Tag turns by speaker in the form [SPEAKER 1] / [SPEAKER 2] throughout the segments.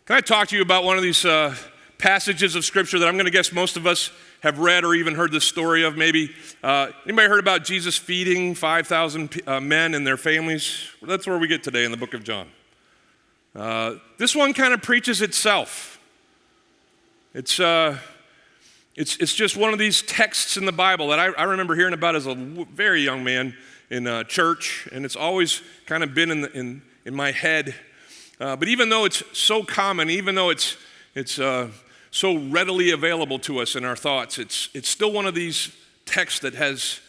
[SPEAKER 1] Can I talk to you about one of these passages of Scripture that I'm going to guess most of us have read or even heard the story of maybe? Anybody heard about Jesus feeding 5,000 men and their families? That's where we get today in the book of John. This one kind of preaches itself. It's just one of these texts in the Bible that I remember hearing about as a very young man in church, and it's always kind of been in my head. But even though it's so common, even though it's so readily available to us in our thoughts, it's still one of these texts that has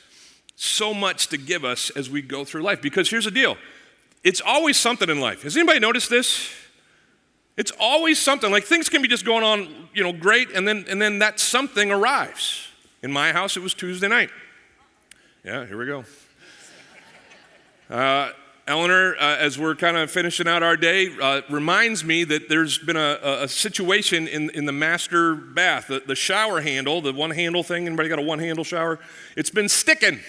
[SPEAKER 1] so much to give us as we go through life. Because here's the deal. It's always something in life. Has anybody noticed this? It's always something. Like things can be just going on, great, and then that something arrives. In my house, it was Tuesday night. Yeah, here we go. Eleanor, as we're kind of finishing out our day, reminds me that there's been a situation in the master bath, the shower handle, the one-handle thing. Anybody got a one-handle shower? It's been sticking.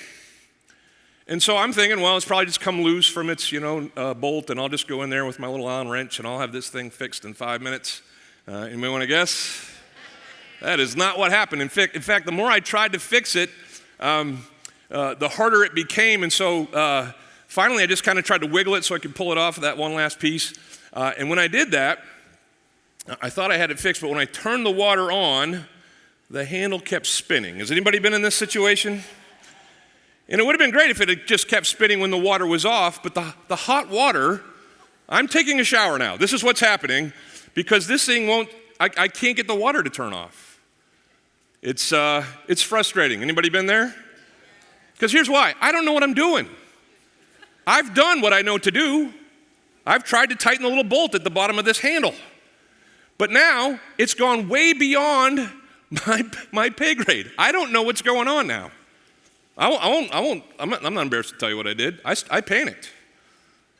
[SPEAKER 1] And so I'm thinking, well, it's probably just come loose from its, bolt, and I'll just go in there with my little Allen wrench, and I'll have this thing fixed in 5 minutes. Anybody want to guess? That is not what happened. In fact, the more I tried to fix it, the harder it became, and so finally, I just kind of tried to wiggle it so I could pull it off of that one last piece. And when I did that, I thought I had it fixed, but when I turned the water on, the handle kept spinning. Has anybody been in this situation? And it would have been great if it had just kept spinning when the water was off, but the hot water, I'm taking a shower now. This is what's happening, because this thing I can't get the water to turn off. It's frustrating. Anybody been there? Because here's why. I don't know what I'm doing. I've done what I know to do. I've tried to tighten the little bolt at the bottom of this handle. But now, it's gone way beyond my pay grade. I don't know what's going on now. I'm not embarrassed to tell you what I did. I panicked.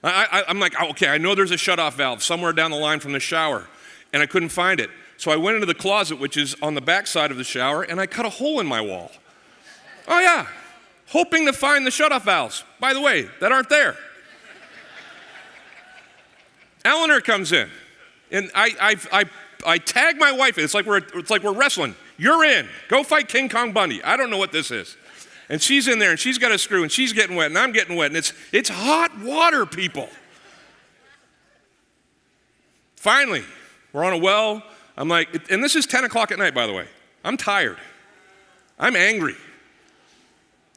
[SPEAKER 1] I'm like, okay, I know there's a shutoff valve somewhere down the line from the shower, and I couldn't find it. So I went into the closet, which is on the back side of the shower, and I cut a hole in my wall. Oh yeah. Hoping to find the shutoff valves, by the way, that aren't there. Eleanor comes in, and I tag my wife in. It's like we're wrestling. You're in. Go fight King Kong Bundy. I don't know what this is. And she's in there, and she's got a screw, and she's getting wet, and I'm getting wet, and it's hot water, people. Finally, we're on a well. I'm like, and this is 10 o'clock at night, by the way. I'm tired. I'm angry.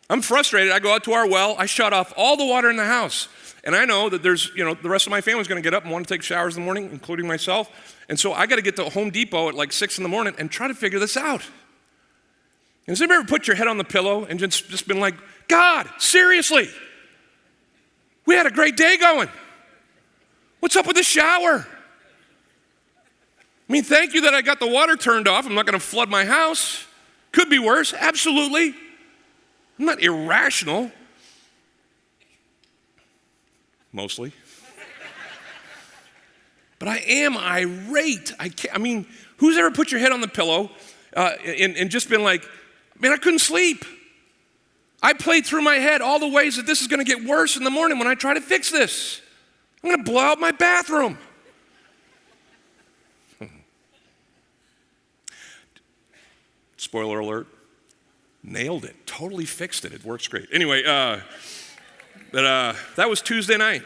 [SPEAKER 1] I'm frustrated. I go out to our well. I shut off all the water in the house. And I know that there's, the rest of my family's going to get up and want to take showers in the morning, including myself. And so I got to get to Home Depot at like 6 in the morning and try to figure this out. And has anybody ever put your head on the pillow and just been like, God, seriously? We had a great day going. What's up with the shower? I mean, thank you that I got the water turned off. I'm not going to flood my house. Could be worse, absolutely. I'm not irrational, mostly. But I am irate. Who's ever put your head on the pillow and just been like, man, I couldn't sleep. I played through my head all the ways that this is going to get worse in the morning when I try to fix this. I'm going to blow out my bathroom. Spoiler alert. Nailed it. Totally fixed it. It works great. Anyway, that was Tuesday night.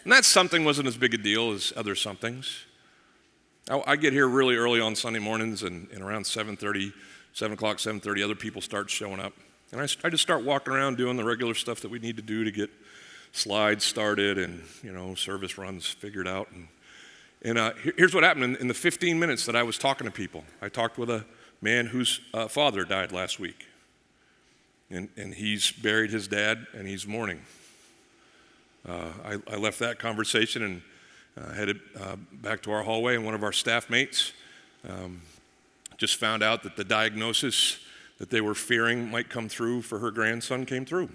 [SPEAKER 1] And that something wasn't as big a deal as other somethings. I get here really early on Sunday mornings, and around 7:30, 7 o'clock, 7:30, other people start showing up. And I just start walking around doing the regular stuff that we need to do to get slides started and, service runs figured out. And here's what happened in the 15 minutes that I was talking to people. I talked with a man whose father died last week. And he's buried his dad, and he's mourning. I left that conversation and headed back to our hallway, and one of our staff mates just found out that the diagnosis that they were fearing might come through for her grandson came through.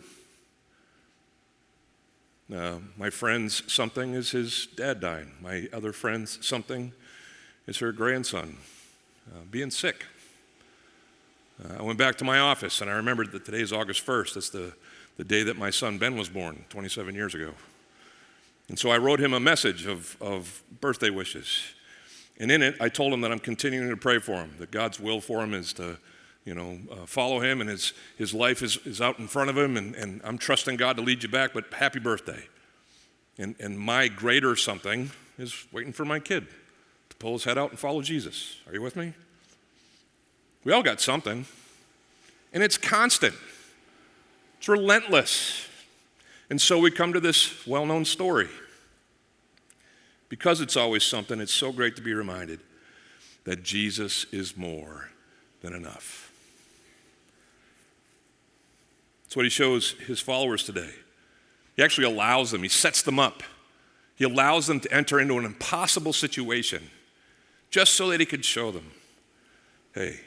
[SPEAKER 1] My friend's something is his dad dying. My other friend's something is her grandson being sick. I went back to my office, and I remembered that today is August 1st. That's the day that my son Ben was born, 27 years ago. And so I wrote him a message of birthday wishes. And in it, I told him that I'm continuing to pray for him, that God's will for him is to, follow him, and his life is out in front of him, and I'm trusting God to lead you back, but happy birthday. And my greater something is waiting for my kid to pull his head out and follow Jesus. Are you with me? We all got something, and it's constant. It's relentless. And so we come to this well-known story. Because it's always something, it's so great to be reminded that Jesus is more than enough. That's what he shows his followers today. He actually allows them, he sets them up. He allows them to enter into an impossible situation just so that he could show them, hey,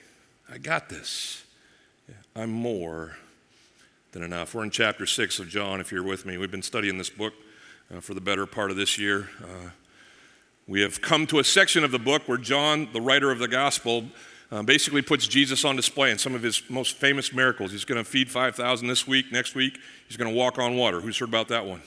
[SPEAKER 1] I got this. I'm more than enough. We're in chapter 6 of John, if you're with me. We've been studying this book for the better part of this year. We have come to a section of the book where John, the writer of the gospel, basically puts Jesus on display in some of his most famous miracles. He's going to feed 5,000 this week. Next week, he's going to walk on water. Who's heard about that one?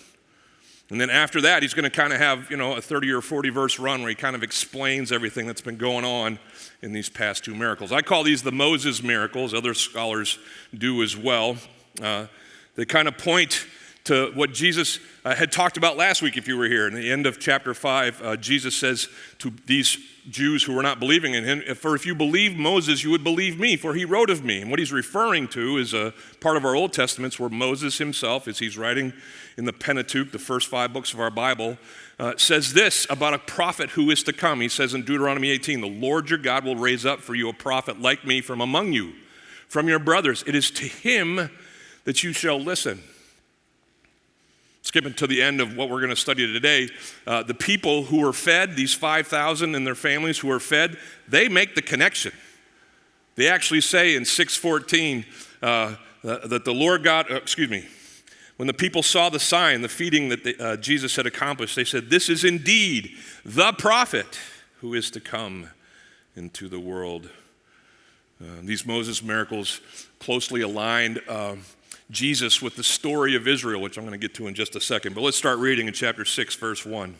[SPEAKER 1] And then after that, he's going to kind of have, a 30 or 40 verse run where he kind of explains everything that's been going on in these past two miracles. I call these the Moses miracles. Other scholars do as well. They kind of point to what Jesus had talked about last week, if you were here. In the end of chapter 5, Jesus says to these Jews who were not believing in him, for if you believe Moses, you would believe me, for he wrote of me. And what he's referring to is a part of our Old Testaments where Moses himself, as he's writing in the Pentateuch, the first 5 books of our Bible, says this about a prophet who is to come. He says in Deuteronomy 18, the Lord your God will raise up for you a prophet like me from among you, from your brothers. It is to him that you shall listen. Skipping to the end of what we're going to study today, the people who were fed, these 5,000 and their families who were fed, they make the connection. They actually say in 6:14 that the Lord God, when the people saw the sign, the feeding that Jesus had accomplished, they said, this is indeed the prophet who is to come into the world. These Moses miracles closely aligned Jesus with the story of Israel, which I'm going to get to in just a second. But let's start reading in chapter 6, verse 1.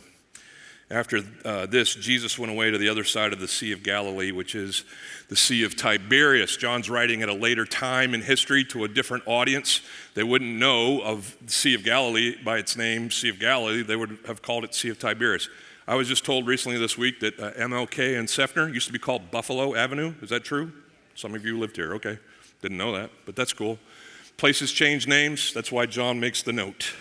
[SPEAKER 1] After this, Jesus went away to the other side of the Sea of Galilee, which is the Sea of Tiberias. John's writing at a later time in history to a different audience. They wouldn't know of the Sea of Galilee by its name, Sea of Galilee. They would have called it Sea of Tiberias. I was just told recently this week that MLK and Seffner used to be called Buffalo Avenue. Is that true? Some of you lived here. Okay. Didn't know that, but that's cool. Places change names. That's why John makes the note.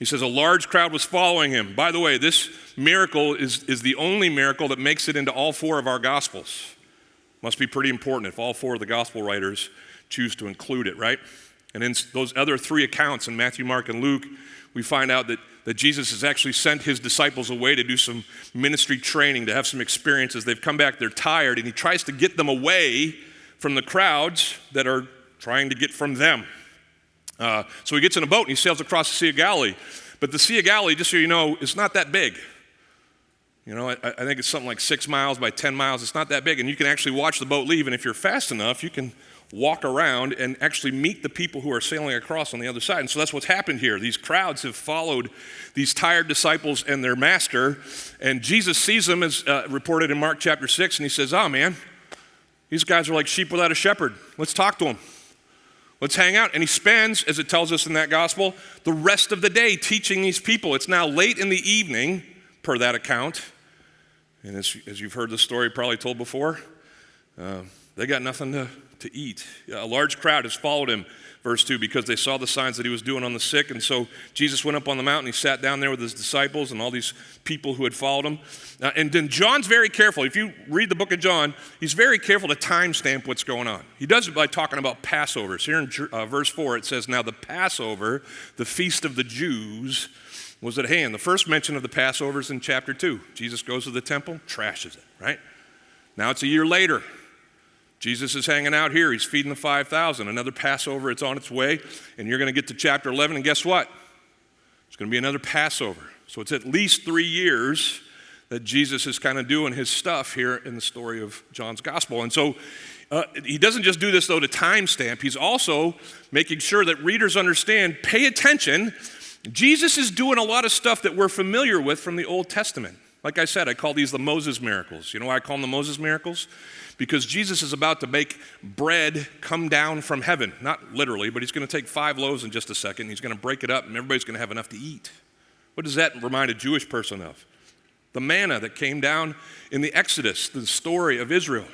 [SPEAKER 1] He says a large crowd was following him. By the way, this miracle is the only miracle that makes it into all 4 of our Gospels. Must be pretty important if all 4 of the Gospel writers choose to include it, right? And in those other 3 accounts in Matthew, Mark, and Luke, we find out that Jesus has actually sent his disciples away to do some ministry training, to have some experiences. They've come back, they're tired, and he tries to get them away from the crowds that are trying to get from them. So he gets in a boat and he sails across the Sea of Galilee. But the Sea of Galilee, just so you know, is not that big. I think it's something like 6 miles by 10 miles. It's not that big. And you can actually watch the boat leave. And if you're fast enough, you can walk around and actually meet the people who are sailing across on the other side. And so that's what's happened here. These crowds have followed these tired disciples and their master. And Jesus sees them, as reported in Mark chapter 6. And he says, oh, man, these guys are like sheep without a shepherd. Let's talk to them. Let's hang out. And he spends, as it tells us in that gospel, the rest of the day teaching these people. It's now late in the evening, per that account. And as you've heard the story probably told before, they got nothing to eat. A large crowd has followed him, verse 2, because they saw the signs that he was doing on the sick. And so Jesus went up on the mountain. He sat down there with his disciples and all these people who had followed him. And then John's very careful. If you read the book of John, he's very careful to timestamp what's going on. He does it by talking about Passovers. Here in verse 4, it says, now the Passover, the feast of the Jews, was at hand. The first mention of the Passover is in chapter 2. Jesus goes to the temple, trashes it, right? Now it's a year later. Jesus is hanging out here. He's feeding the 5,000. Another Passover, it's on its way. And you're going to get to chapter 11, and guess what? There's going to be another Passover. So it's at least 3 years that Jesus is kind of doing his stuff here in the story of John's gospel. And so he doesn't just do this, though, to timestamp. He's also making sure that readers understand, pay attention. Jesus is doing a lot of stuff that we're familiar with from the Old Testament. Like I said, I call these the Moses miracles. You know why I call them the Moses miracles? Because Jesus is about to make bread come down from heaven. Not literally, but he's going to take 5 loaves in just a second. He's going to break it up, and everybody's going to have enough to eat. What does that remind a Jewish person of? The manna that came down in the Exodus, the story of Israel.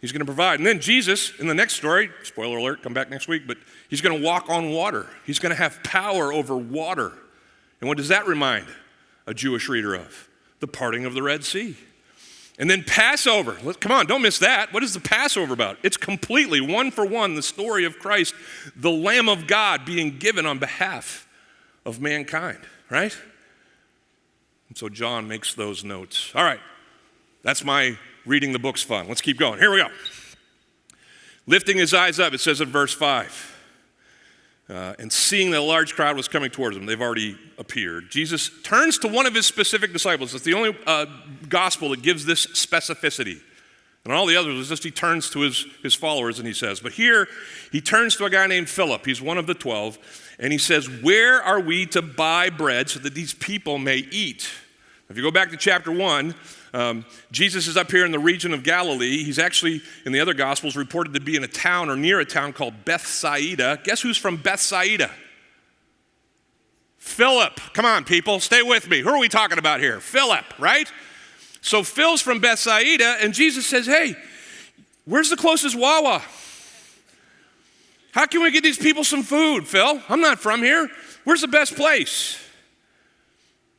[SPEAKER 1] He's going to provide. And then Jesus, in the next story, spoiler alert, come back next week, but he's going to walk on water. He's going to have power over water. And what does that remind a Jewish reader of? The parting of the Red Sea. And then Passover. Come on, don't miss that. What is the Passover about? It's completely, one for one, the story of Christ, the Lamb of God being given on behalf of mankind, right? And so John makes those notes. All right, that's my reading the book's fun. Let's keep going. Here we go. Lifting his eyes up, it says in verse 5, and seeing that a large crowd was coming towards him, they've already appeared, Jesus turns to one of his specific disciples. It's the only gospel that gives this specificity. And all the others is just he turns to his followers and he says, but here he turns to a guy named Philip. He's one of the 12. And he says, where are we to buy bread so that these people may eat? If you go back to chapter 1, Jesus is up here in the region of Galilee. He's actually, in the other Gospels, reported to be in a town or near a town called Bethsaida. Guess who's from Bethsaida? Philip. Come on, people, stay with me. Who are we talking about here? Philip, right? So Phil's from Bethsaida, and Jesus says, hey, where's the closest Wawa? How can we get these people some food, Phil? I'm not from here. Where's the best place?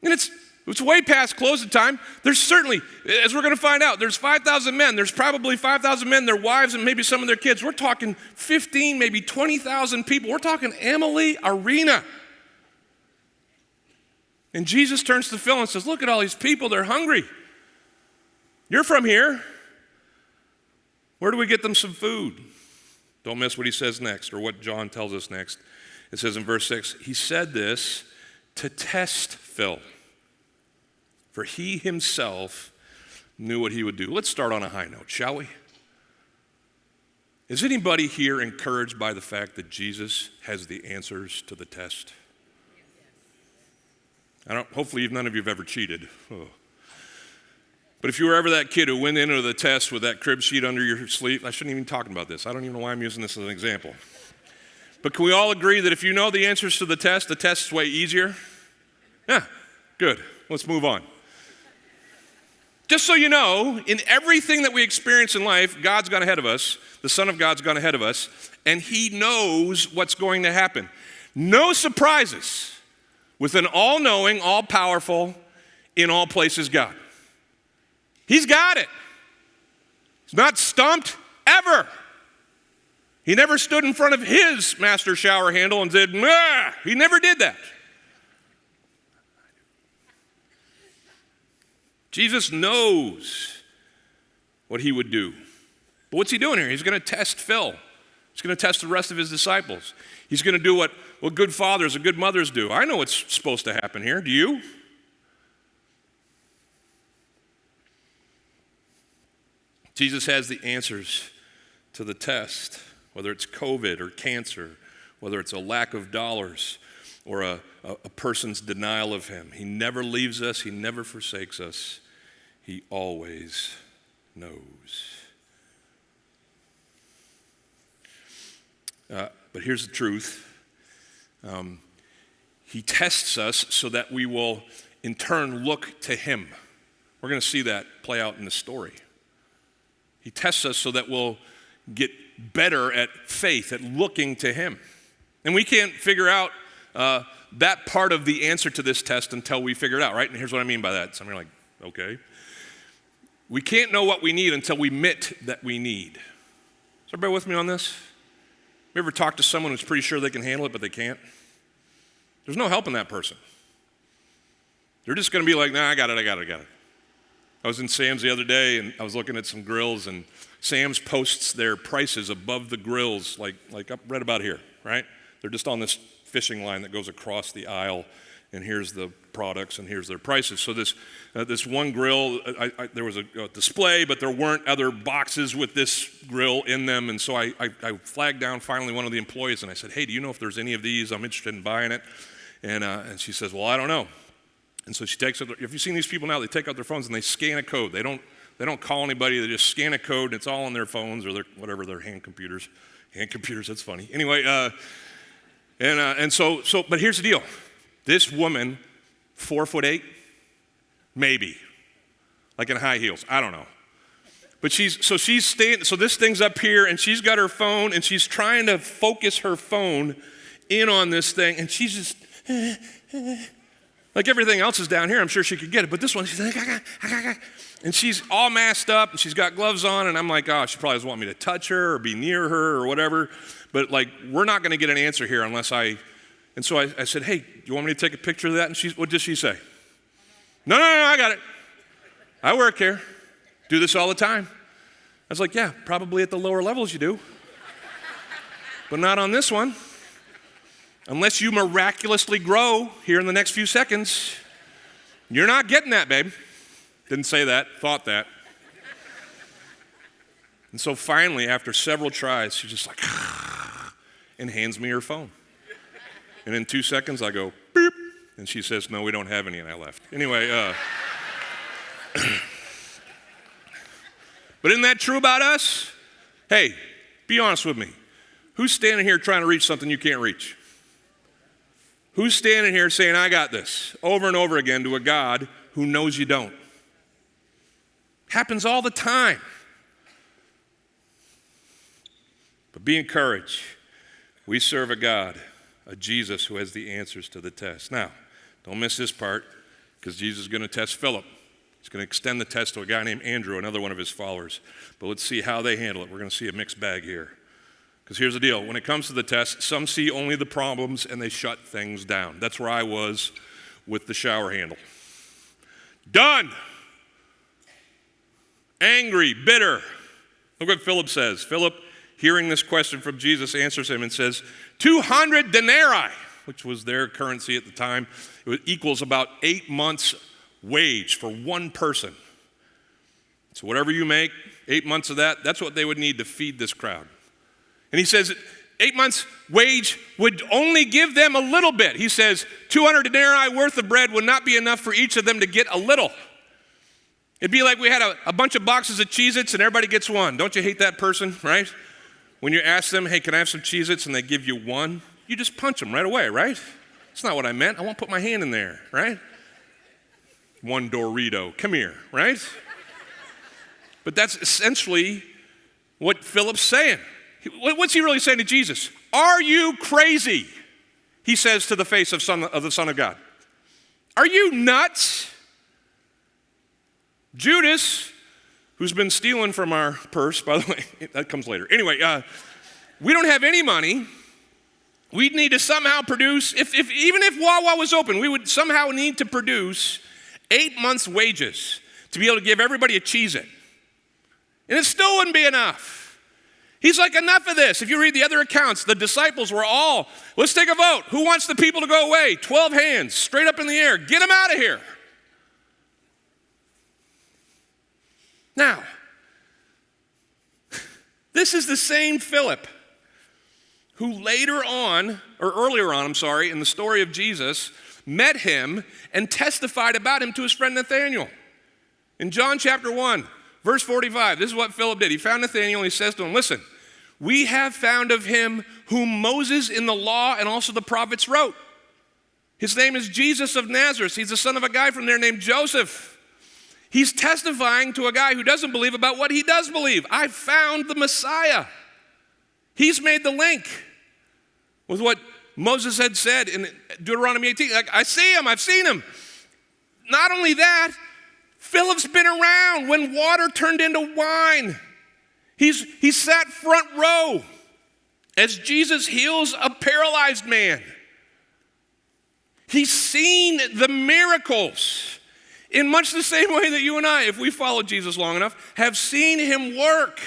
[SPEAKER 1] And it's way past closing time. There's certainly, as we're going to find out, there's 5,000 men. There's probably 5,000 men, their wives, and maybe some of their kids. We're talking 15, maybe 20,000 people. We're talking Amalie Arena. And Jesus turns to Phil and says, look at all these people. They're hungry. You're from here. Where do we get them some food? Don't miss what he says next, or what John tells us next. It says in verse 6, he said this to test Phil, for he himself knew what he would do. Let's start on a high note, shall we? Is anybody here encouraged by the fact that Jesus has the answers to the test? Hopefully none of you have ever cheated. Oh. But if you were ever that kid who went into the test with that crib sheet under your sleeve, I shouldn't even be talking about this. I don't even know why I'm using this as an example. But can we all agree that if you know the answers to the test's way easier? Yeah, good. Let's move on. Just so you know, in everything that we experience in life, God's gone ahead of us. The Son of God's gone ahead of us, and he knows what's going to happen. No surprises with an all-knowing, all-powerful, in all places God. He's got it. He's not stumped ever. He never stood in front of his master shower handle and said, nah. He never did that. Jesus knows what he would do. But what's he doing here? He's going to test Phil. He's going to test the rest of his disciples. He's going to do what good fathers and good mothers do. I know what's supposed to happen here. Do you? Jesus has the answers to the test, whether it's COVID or cancer, whether it's a lack of dollars or a person's denial of him. He never leaves us. He never forsakes us. He always knows. But here's the truth. He tests us so that we will, in turn, look to him. We're going to see that play out in the story. He tests us so that we'll get better at faith, at looking to him. And we can't figure out that part of the answer to this test until we figure it out, right? And here's what I mean by that. Some are like, okay. We can't know what we need until we admit that we need. Is everybody with me on this? You ever talk to someone who's pretty sure they can handle it, but they can't? There's no helping that person. They're just going to be like, nah, I got it. I was in Sam's the other day, and I was looking at some grills, and Sam's posts their prices above the grills, like up right about here, right? They're just on this fishing line that goes across the aisle, and here's the products, and here's their prices. So this one grill, there was a display, but there weren't other boxes with this grill in them, and so I flagged down finally one of the employees, and I said, hey, do you know if there's any of these? I'm interested in buying it. And she says, well, I don't know. And so she takes out, have you seen these people now? They take out their phones and they scan a code. They don't call anybody. They just scan a code, and it's all on their phones or their hand computers. Hand computers, that's funny. Anyway, but here's the deal. This woman, 4'8", maybe, like in high heels. I don't know. But she's staying, so this thing's up here, and she's got her phone, and she's trying to focus her phone in on this thing, and she's just, like everything else is down here, I'm sure she could get it, but this one, she's like, and she's all masked up, and she's got gloves on, and I'm like, oh, she probably doesn't want me to touch her or be near her or whatever, but like, we're not going to get an answer here unless and so I said, hey, do you want me to take a picture of that? And what did she say? No, I got it. I work here. Do this all the time. I was like, yeah, probably at the lower levels you do, but not on this one. Unless you miraculously grow here in the next few seconds, you're not getting that, babe. Didn't say that, thought that. And so finally, after several tries, she's just like, and hands me her phone. And in 2 seconds, I go, beep, and she says, no, we don't have any, and I left. Anyway, but isn't that true about us? Hey, be honest with me. Who's standing here trying to reach something you can't reach? Who's standing here saying, I got this, over and over again to a God who knows you don't? Happens all the time. But be encouraged. We serve a God, a Jesus who has the answers to the test. Now, don't miss this part, because Jesus is going to test Philip. He's going to extend the test to a guy named Andrew, another one of his followers. But let's see how they handle it. We're going to see a mixed bag here. Because here's the deal. When it comes to the test, some see only the problems and they shut things down. That's where I was with the shower handle. Done. Angry, bitter. Look what Philip says. Philip, hearing this question from Jesus, answers him and says, 200 denarii, which was their currency at the time. It equals about 8 months' wage for one person. So whatever you make, 8 months of that, that's what they would need to feed this crowd. And he says 8 months' wage would only give them a little bit. He says 200 denarii worth of bread would not be enough for each of them to get a little. It'd be like we had a bunch of boxes of Cheez-Its and everybody gets one. Don't you hate that person, right? When you ask them, hey, can I have some Cheez-Its, and they give you one, you just punch them right away, right? That's not what I meant. I won't put my hand in there, right? One Dorito, come here, right? But that's essentially what Philip's saying. What's he really saying to Jesus? Are you crazy? He says to the face of the Son of God. Are you nuts? Judas, who's been stealing from our purse, by the way, that comes later. Anyway, we don't have any money. We'd need to somehow produce, even if Wawa was open, we would somehow need to produce 8 months' wages to be able to give everybody a Cheez-It. And it still wouldn't be enough. He's like, enough of this. If you read the other accounts, the disciples were all, let's take a vote. Who wants the people to go away? 12 hands, straight up in the air. Get them out of here. Now, this is the same Philip who earlier on, in the story of Jesus, met him and testified about him to his friend Nathanael. In John chapter 1, verse 45, this is what Philip did. He found Nathanael and he says to him, listen, we have found of him whom Moses in the law and also the prophets wrote. His name is Jesus of Nazareth. He's the son of a guy from there named Joseph. He's testifying to a guy who doesn't believe about what he does believe. I found the Messiah. He's made the link with what Moses had said in Deuteronomy 18. Like, I see him, I've seen him. Not only that, Philip's been around when water turned into wine. He sat front row as Jesus heals a paralyzed man. He's seen the miracles in much the same way that you and I, if we follow Jesus long enough, have seen him work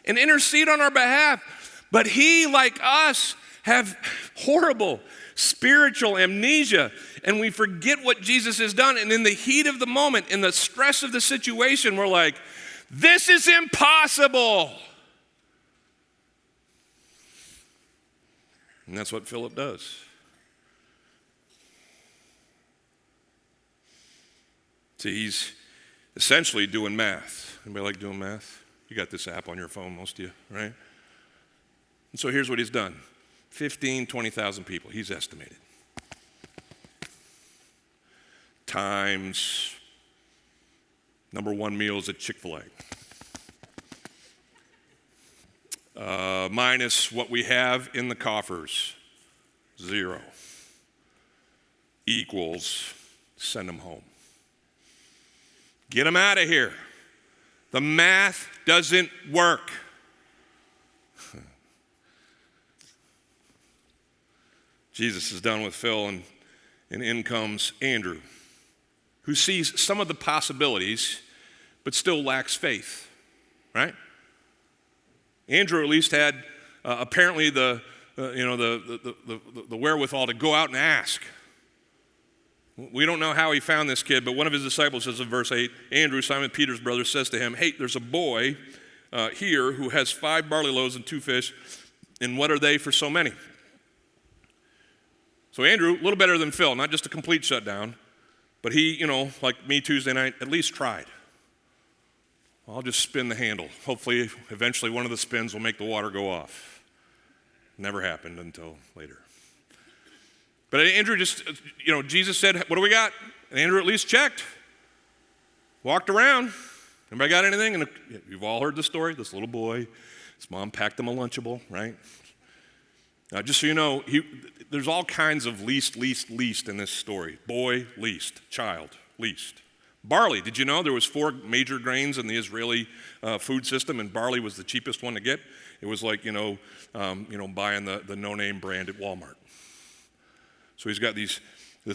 [SPEAKER 1] and intercede on our behalf. But he, like us, have horrible spiritual amnesia, and we forget what Jesus has done. And in the heat of the moment, in the stress of the situation, we're like, this is impossible. And that's what Philip does. See, he's essentially doing math. Anybody like doing math? You got this app on your phone, most of you, right? And so here's what he's done. 15, 20,000 people, he's estimated. Times number one meals at Chick-fil-A. Minus what we have in the coffers, 0. Equals send them home. Get them out of here. The math doesn't work. Jesus is done with Phil, and in comes Andrew, who sees some of the possibilities, but still lacks faith, right? Andrew at least had apparently the wherewithal to go out and ask. We don't know how he found this kid, but one of his disciples says in verse 8, Andrew, Simon Peter's brother, says to him, hey, there's a boy here who has 5 barley loaves and 2 fish, and what are they for so many? So Andrew, a little better than Phil, not just a complete shutdown, but he, like me Tuesday night, at least tried. I'll just spin the handle. Hopefully, eventually one of the spins will make the water go off. Never happened until later. But Andrew just, Jesus said, what do we got? And Andrew at least checked. Walked around. Anybody got anything? And you've all heard the story. This little boy, his mom packed him a Lunchable, right? Just so you know, there's all kinds of least in this story. Boy, least. Child, least. Barley, did you know there was 4 major grains in the Israeli food system, and barley was the cheapest one to get? It was like, buying the no-name brand at Walmart. So he's got this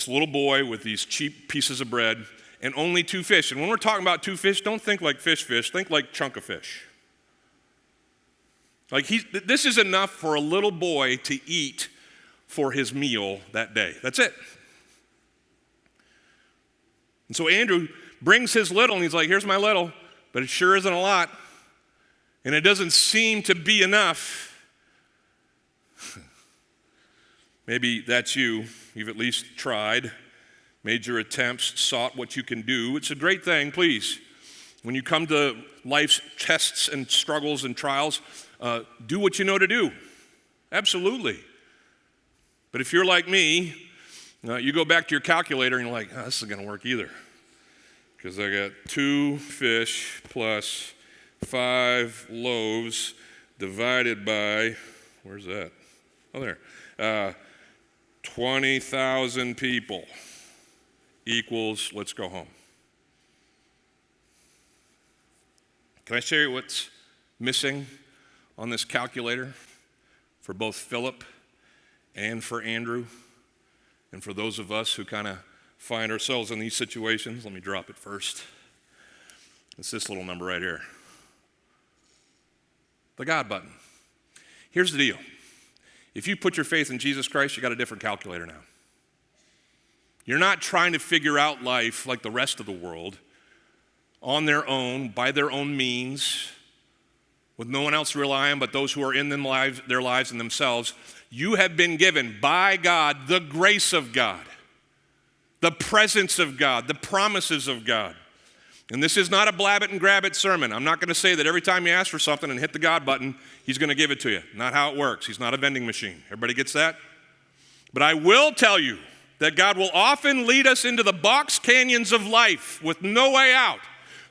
[SPEAKER 1] little boy with these cheap pieces of bread and only 2 fish. And when we're talking about 2 fish, don't think like fish, think like chunk of fish. Like this is enough for a little boy to eat for his meal that day. That's it. And so Andrew brings his little, and he's like, here's my little, but it sure isn't a lot. And it doesn't seem to be enough. Maybe that's you. You've at least tried, made your attempts, sought what you can do. It's a great thing, please. When you come to life's tests and struggles and trials, do what you know to do. Absolutely. But if you're like me, you go back to your calculator and you're like, this isn't going to work either. Because I got 2 fish plus 5 loaves divided by, where's that? Oh, there. 20,000 people equals, let's go home. Can I share you what's missing on this calculator for both Philip and for Andrew and for those of us who kind of find ourselves in these situations? Let me drop it first. It's this little number right here. The God button. Here's the deal. If you put your faith in Jesus Christ, you got a different calculator now. You're not trying to figure out life like the rest of the world on their own, by their own means, with no one else to rely on but those who are in their lives and themselves. You have been given by God the grace of God, the presence of God, the promises of God. And this is not a blab it and grab it sermon. I'm not going to say that every time you ask for something and hit the God button, he's going to give it to you. Not how it works. He's not a vending machine. Everybody gets that? But I will tell you that God will often lead us into the box canyons of life with no way out,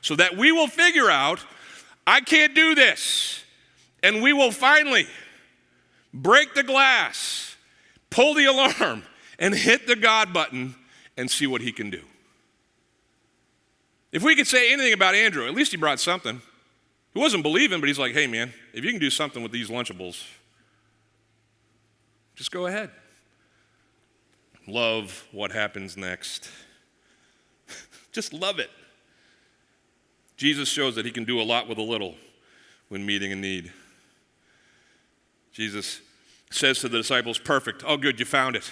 [SPEAKER 1] so that we will figure out, I can't do this. And we will finally break the glass, pull the alarm, and hit the God button and see what he can do. If we could say anything about Andrew, at least he brought something. He wasn't believing, but he's like, hey man, if you can do something with these Lunchables, just go ahead. Love what happens next. Just love it. Jesus shows that he can do a lot with a little when meeting a need. Jesus says to the disciples, perfect. Oh, good, you found it.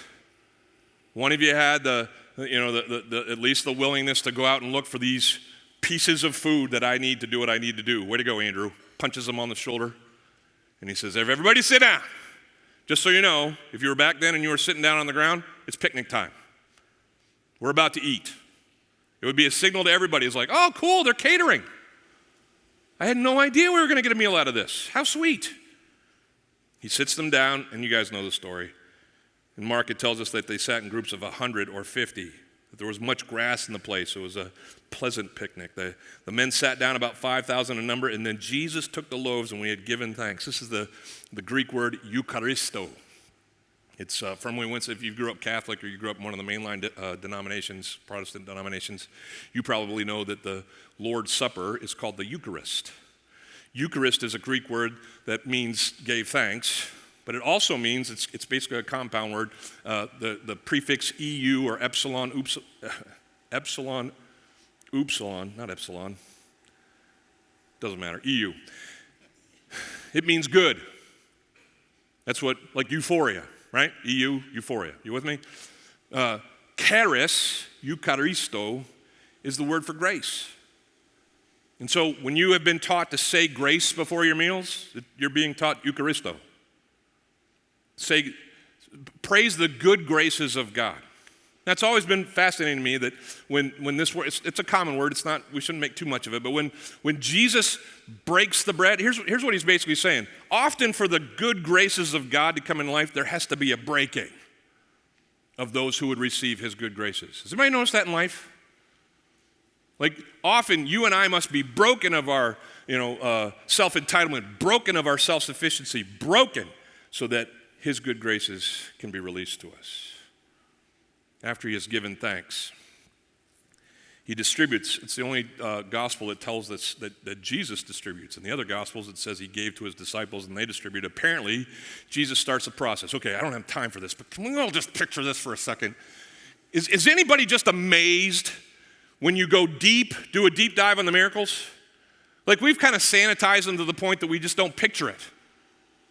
[SPEAKER 1] One of you had at least the willingness to go out and look for these pieces of food that I need to do what I need to do. Way to go, Andrew. Punches him on the shoulder. And he says, everybody sit down. Just so you know, if you were back then and you were sitting down on the ground, it's picnic time. We're about to eat. It would be a signal to everybody. It's like, oh, cool, they're catering. I had no idea we were going to get a meal out of this. How sweet. He sits them down, and you guys know the story. In Mark, it tells us that they sat in groups of 100 or 50. That there was much grass in the place. It was a pleasant picnic. The men sat down, about 5,000 in number, and then Jesus took the loaves, and we had given thanks. This is the Greek word Eucharisto. It's from if you grew up Catholic or you grew up in one of the mainline denominations, Protestant denominations, you probably know that the Lord's Supper is called the Eucharist. Eucharist is a Greek word that means gave thanks, but it also means, it's basically a compound word, the prefix EU or epsilon, not epsilon, doesn't matter, EU. It means good. That's what, like euphoria, right? EU, euphoria. You with me? Charis, Eucharisto, is the word for grace. And so when you have been taught to say grace before your meals, you're being taught Eucharisto. Praise the good graces of God. That's always been fascinating to me that when this word, it's a common word, it's not, we shouldn't make too much of it, but when Jesus breaks the bread, here's what he's basically saying. Often for the good graces of God to come in life, there has to be a breaking of those who would receive his good graces. Has anybody noticed that in life? Like often you and I must be broken of our self-entitlement, broken of our self-sufficiency, broken so that his good graces can be released to us. After he has given thanks, he distributes. It's the only gospel that tells us that Jesus distributes. In the other gospels, it says he gave to his disciples and they distributed. Apparently, Jesus starts a process. Okay, I don't have time for this, but can we all just picture this for a second? Is anybody just amazed when you go deep, do a deep dive on the miracles? Like we've kind of sanitized them to the point that we just don't picture it.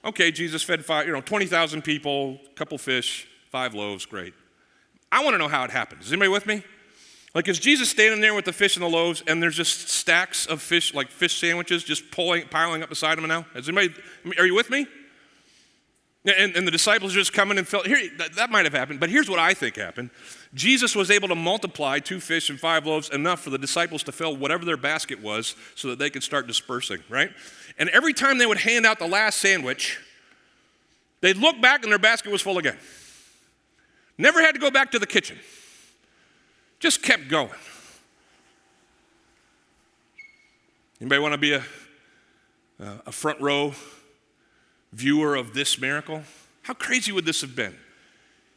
[SPEAKER 1] Okay, Jesus fed 20,000 people, a couple fish, 5 loaves, great. I want to know how it happened. Is anybody with me? Like is Jesus standing there with the fish and the loaves and there's just stacks of fish, like fish sandwiches, just piling up beside him now? Are you with me? And the disciples just coming and filled. That might have happened, but here's what I think happened. Jesus was able to multiply 2 fish and 5 loaves enough for the disciples to fill whatever their basket was so that they could start dispersing, right? And every time they would hand out the last sandwich, they'd look back and their basket was full again. Never had to go back to the kitchen. Just kept going. Anybody want to be a front row viewer of this miracle? How crazy would this have been?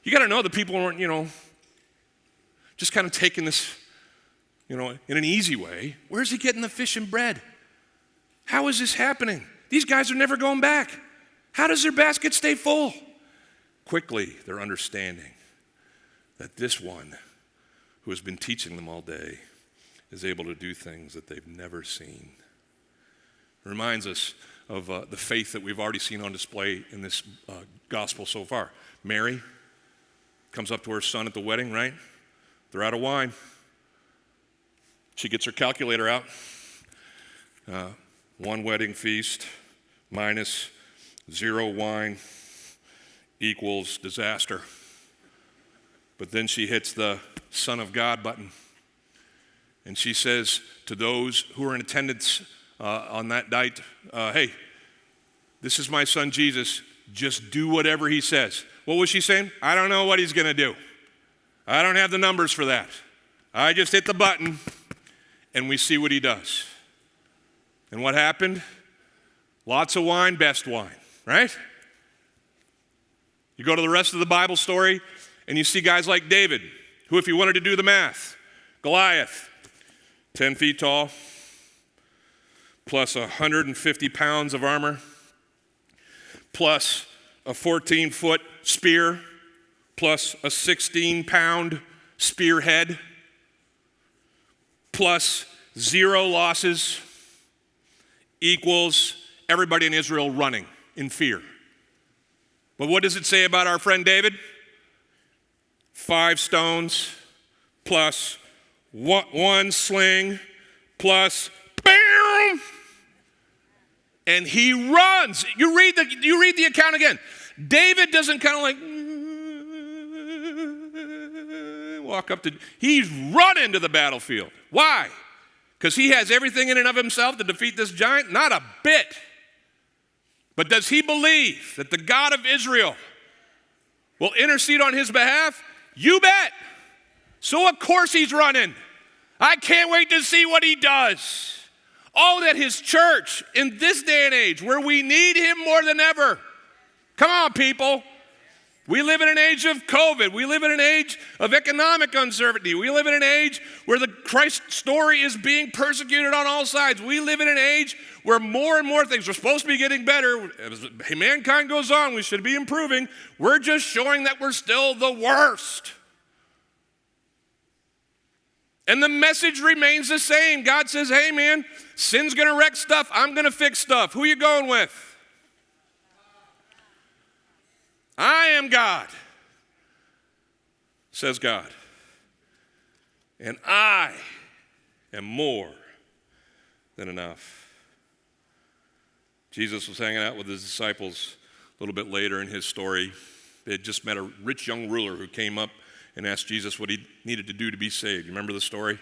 [SPEAKER 1] You got to know the people weren't, just kind of taking this, in an easy way. Where's he getting the fish and bread? How is this happening? These guys are never going back. How does their basket stay full? Quickly, they're understanding that this one who has been teaching them all day is able to do things that they've never seen. It reminds us of the faith that we've already seen on display in this gospel so far. Mary comes up to her son at the wedding, right? They're out of wine. She gets her calculator out. 1 wedding feast minus 0 wine equals disaster. But then she hits the Son of God button. And she says to those who are in attendance on that night, hey, this is my son Jesus. Just do whatever he says. What was she saying? I don't know what he's going to do. I don't have the numbers for that. I just hit the button and we see what he does. And what happened? Lots of wine, best wine, right? You go to the rest of the Bible story and you see guys like David, who, if you wanted to do the math, Goliath, 10 feet tall, plus 150 pounds of armor, plus a 14-foot spear, plus a 16-pound spearhead, plus 0 losses, equals everybody in Israel running in fear. But what does it say about our friend David? 5 stones plus 1 sling plus bam, and he runs. You read the account again. David doesn't kind of like he's running to the battlefield. Why? Because he has everything in and of himself to defeat this giant? Not a bit. But does he believe that the God of Israel will intercede on his behalf? You bet. So of course he's running. I can't wait to see what he does. Oh, that his church in this day and age where we need him more than ever. Come on, people. We live in an age of COVID. We live in an age of economic uncertainty. We live in an age where the Christ story is being persecuted on all sides. We live in an age where more and more things are supposed to be getting better. As mankind goes on, we should be improving. We're just showing that we're still the worst. And the message remains the same. God says, hey man, sin's going to wreck stuff. I'm going to fix stuff. Who are you going with? I am God, says God. And I am more than enough. Jesus was hanging out with his disciples a little bit later in his story. They had just met a rich young ruler who came up and asked Jesus what he needed to do to be saved. You remember the story?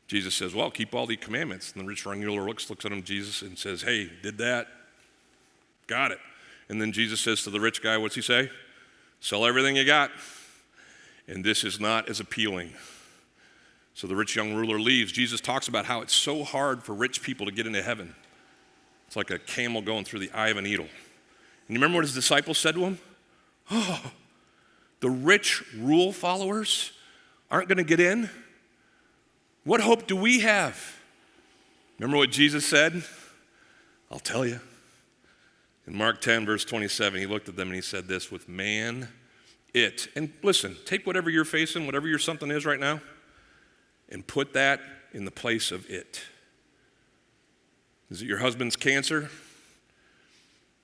[SPEAKER 1] Jesus says, well, keep all the commandments. And the rich young ruler looks at him, Jesus, and says, hey, did that. Got it. And then Jesus says to the rich guy, what's he say? Sell everything you got. And this is not as appealing. So the rich young ruler leaves. Jesus talks about how it's so hard for rich people to get into heaven. It's like a camel going through the eye of a needle. And you remember what his disciples said to him? Oh, the rich rule followers aren't going to get in? What hope do we have? Remember what Jesus said? I'll tell you. In Mark 10, verse 27, he looked at them and he said this, with man, it. And listen, take whatever you're facing, whatever your something is right now, and put that in the place of it. Is it your husband's cancer?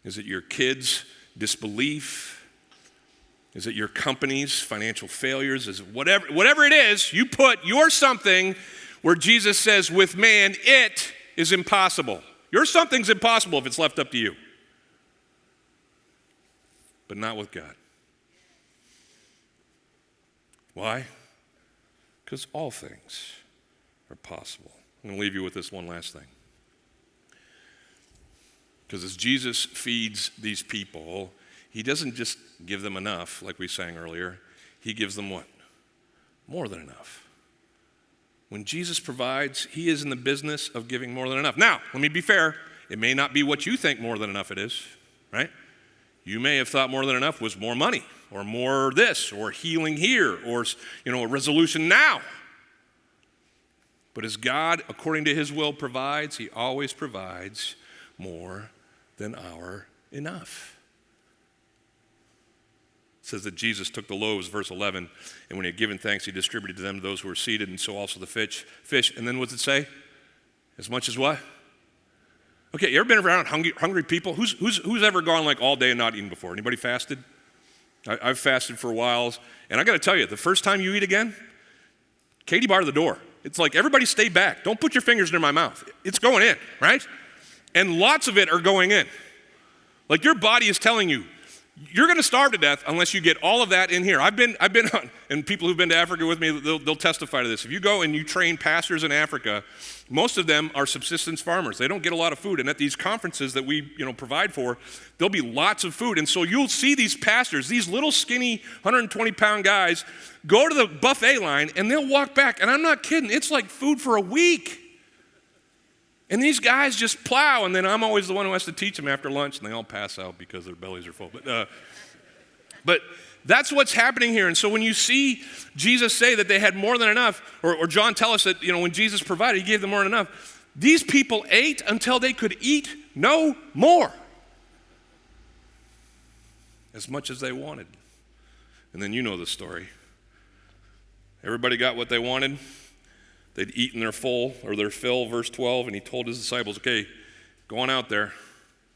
[SPEAKER 1] Is it your kids' disbelief? Is it your company's financial failures? Is it whatever it is, you put your something where Jesus says, with man, it is impossible. Your something's impossible if it's left up to you. But not with God. Why? Because all things are possible. I'm going to leave you with this one last thing. Because as Jesus feeds these people, he doesn't just give them enough, like we sang earlier. He gives them what? More than enough. When Jesus provides, he is in the business of giving more than enough. Now, let me be fair. It may not be what you think more than enough it is, right? You may have thought more than enough was more money, or more this, or healing here, or a resolution now. But as God, according to his will, provides, he always provides more than our enough. It says that Jesus took the loaves, verse 11, and when he had given thanks, he distributed to them to those who were seated, and so also the fish. And then what does it say? As much as what? Okay, you ever been around hungry people? Who's ever gone like all day and not eaten before? Anybody fasted? I've fasted for a while, and I got to tell you, the first time you eat again, Katie bar to the door. It's like, everybody stay back. Don't put your fingers near my mouth. It's going in, right? And lots of it are going in. Like your body is telling you, you're going to starve to death unless you get all of that in here. I've been on, and people who've been to Africa with me, they'll testify to this. If you go and you train pastors in Africa, most of them are subsistence farmers. They don't get a lot of food. And at these conferences that we provide for, there'll be lots of food. And so you'll see these pastors, these little skinny 120-pound guys, go to the buffet line and they'll walk back. And I'm not kidding. It's like food for a week. And these guys just plow, and then I'm always the one who has to teach them after lunch, and they all pass out because their bellies are full. But that's what's happening here. And so when you see Jesus say that they had more than enough, or John tell us that when Jesus provided, he gave them more than enough, these people ate until they could eat no more. As much as they wanted. And then you know the story. Everybody got what they wanted. They'd eaten their full or their fill, verse 12, and he told his disciples, okay, go on out there,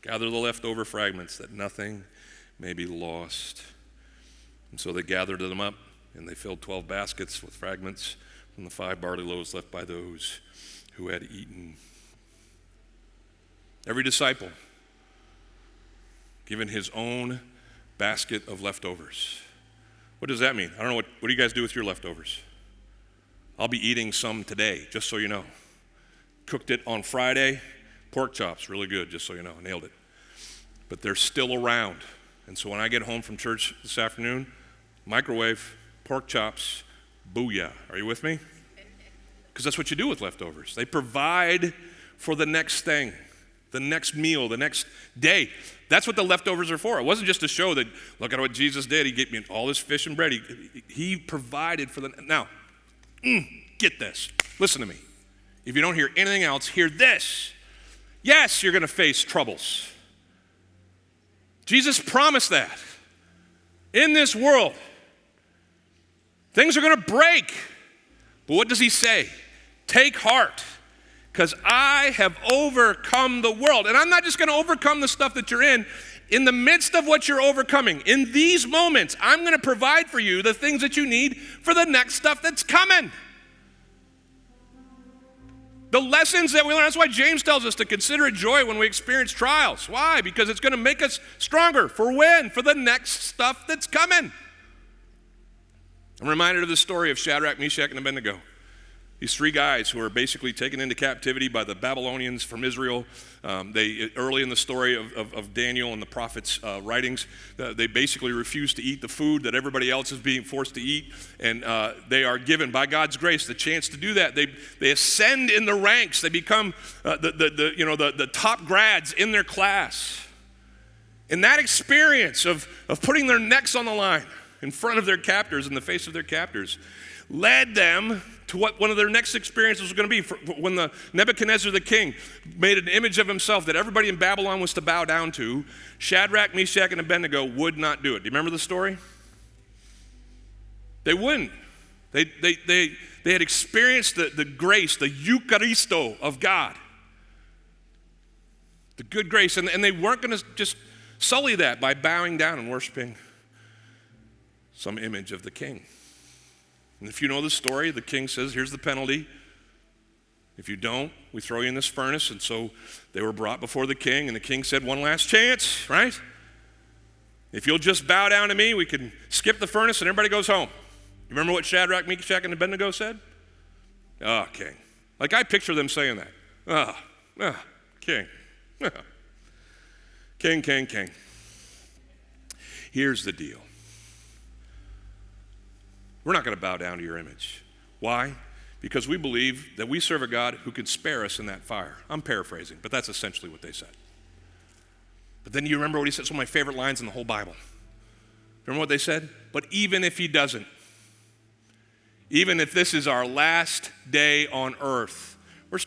[SPEAKER 1] gather the leftover fragments that nothing may be lost. And so they gathered them up, and they filled 12 baskets with fragments from the 5 barley loaves left by those who had eaten. Every disciple given his own basket of leftovers. What does that mean? I don't know. What do you guys do with your leftovers? I'll be eating some today, just so you know. Cooked it on Friday. Pork chops, really good, just so you know. Nailed it. But they're still around. And so when I get home from church this afternoon, microwave, pork chops, booyah. Are you with me? Because that's what you do with leftovers. They provide for the next thing, the next meal, the next day. That's what the leftovers are for. It wasn't just to show that, look at what Jesus did. He gave me all this fish and bread. He provided for the... Now, get this. Listen to me. If you don't hear anything else, hear this. Yes, you're going to face troubles. Jesus promised that. In this world, things are going to break. But what does he say? Take heart, because I have overcome the world. And I'm not just going to overcome the stuff that you're in. In the midst of what you're overcoming, in these moments, I'm going to provide for you the things that you need for the next stuff that's coming. The lessons that we learn, that's why James tells us to consider it joy when we experience trials. Why? Because it's going to make us stronger. For when? For the next stuff that's coming. I'm reminded of the story of Shadrach, Meshach, and Abednego. These three guys who were basically taken into captivity by the Babylonians from Israel. Early in the story of Daniel and the prophets' writings, they basically refused to eat the food that everybody else is being forced to eat. And they are given, by God's grace, the chance to do that. They ascend in the ranks. They become the top grads in their class. And that experience of putting their necks on the line in front of their captors, in the face of their captors, led them to what one of their next experiences was going to be. When the Nebuchadnezzar the king made an image of himself that everybody in Babylon was to bow down to, Shadrach, Meshach, and Abednego would not do it. Do you remember the story? They wouldn't. They had experienced the grace, the Eucharisto of God. The good grace. And they weren't going to just sully that by bowing down and worshiping some image of the king. And if you know the story, the king says, here's the penalty. If you don't, we throw you in this furnace. And so they were brought before the king, and the king said, one last chance, right? If you'll just bow down to me, we can skip the furnace and everybody goes home. You remember what Shadrach, Meshach, and Abednego said? King. Like I picture them saying that. King. King. Here's the deal. We're not going to bow down to your image. Why? Because we believe that we serve a God who can spare us in that fire. I'm paraphrasing, but that's essentially what they said. But then you remember what he said? It's one of my favorite lines in the whole Bible. Remember what they said? But even if he doesn't, even if this is our last day on earth,